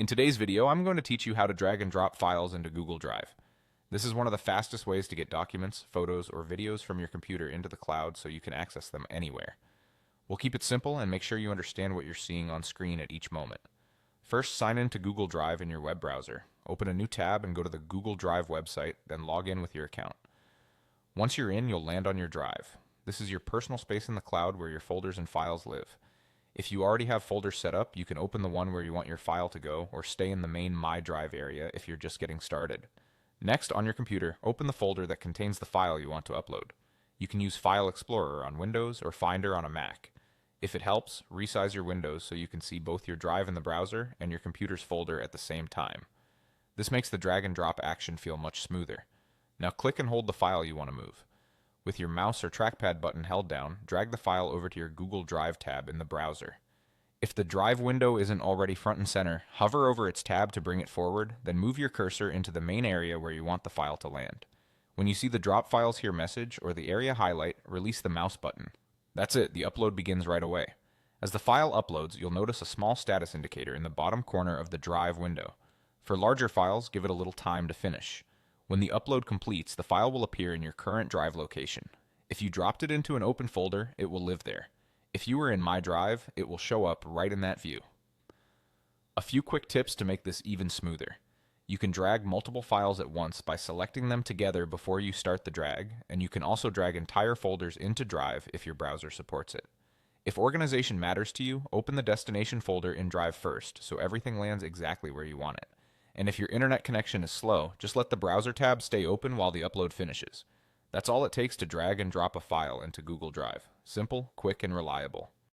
In today's video, I'm going to teach you how to drag and drop files into Google Drive. This is one of the fastest ways to get documents, photos, or videos from your computer into the cloud so you can access them anywhere. We'll keep it simple and make sure you understand what you're seeing on screen at each moment. First, sign in to Google Drive in your web browser. Open a new tab and go to the Google Drive website, then log in with your account. Once you're in, you'll land on your drive. This is your personal space in the cloud where your folders and files live. If you already have folders set up, you can open the one where you want your file to go or stay in the main My Drive area if you're just getting started. Next, on your computer, open the folder that contains the file you want to upload. You can use File Explorer on Windows or Finder on a Mac. If it helps, resize your windows so you can see both your drive in the browser and your computer's folder at the same time. This makes the drag and drop action feel much smoother. Now click and hold the file you want to move. With your mouse or trackpad button held down, drag the file over to your Google Drive tab in the browser. If the Drive window isn't already front and center, hover over its tab to bring it forward, then move your cursor into the main area where you want the file to land. When you see the Drop Files Here message or the area highlight, release the mouse button. That's it, the upload begins right away. As the file uploads, you'll notice a small status indicator in the bottom corner of the Drive window. For larger files, give it a little time to finish. When the upload completes, the file will appear in your current drive location. If you dropped it into an open folder, it will live there. If you were in My Drive, it will show up right in that view. A few quick tips to make this even smoother. You can drag multiple files at once by selecting them together before you start the drag, and you can also drag entire folders into Drive if your browser supports it. If organization matters to you, open the destination folder in Drive first so everything lands exactly where you want it. And if your internet connection is slow, just let the browser tab stay open while the upload finishes. That's all it takes to drag and drop a file into Google Drive. Simple, quick, and reliable.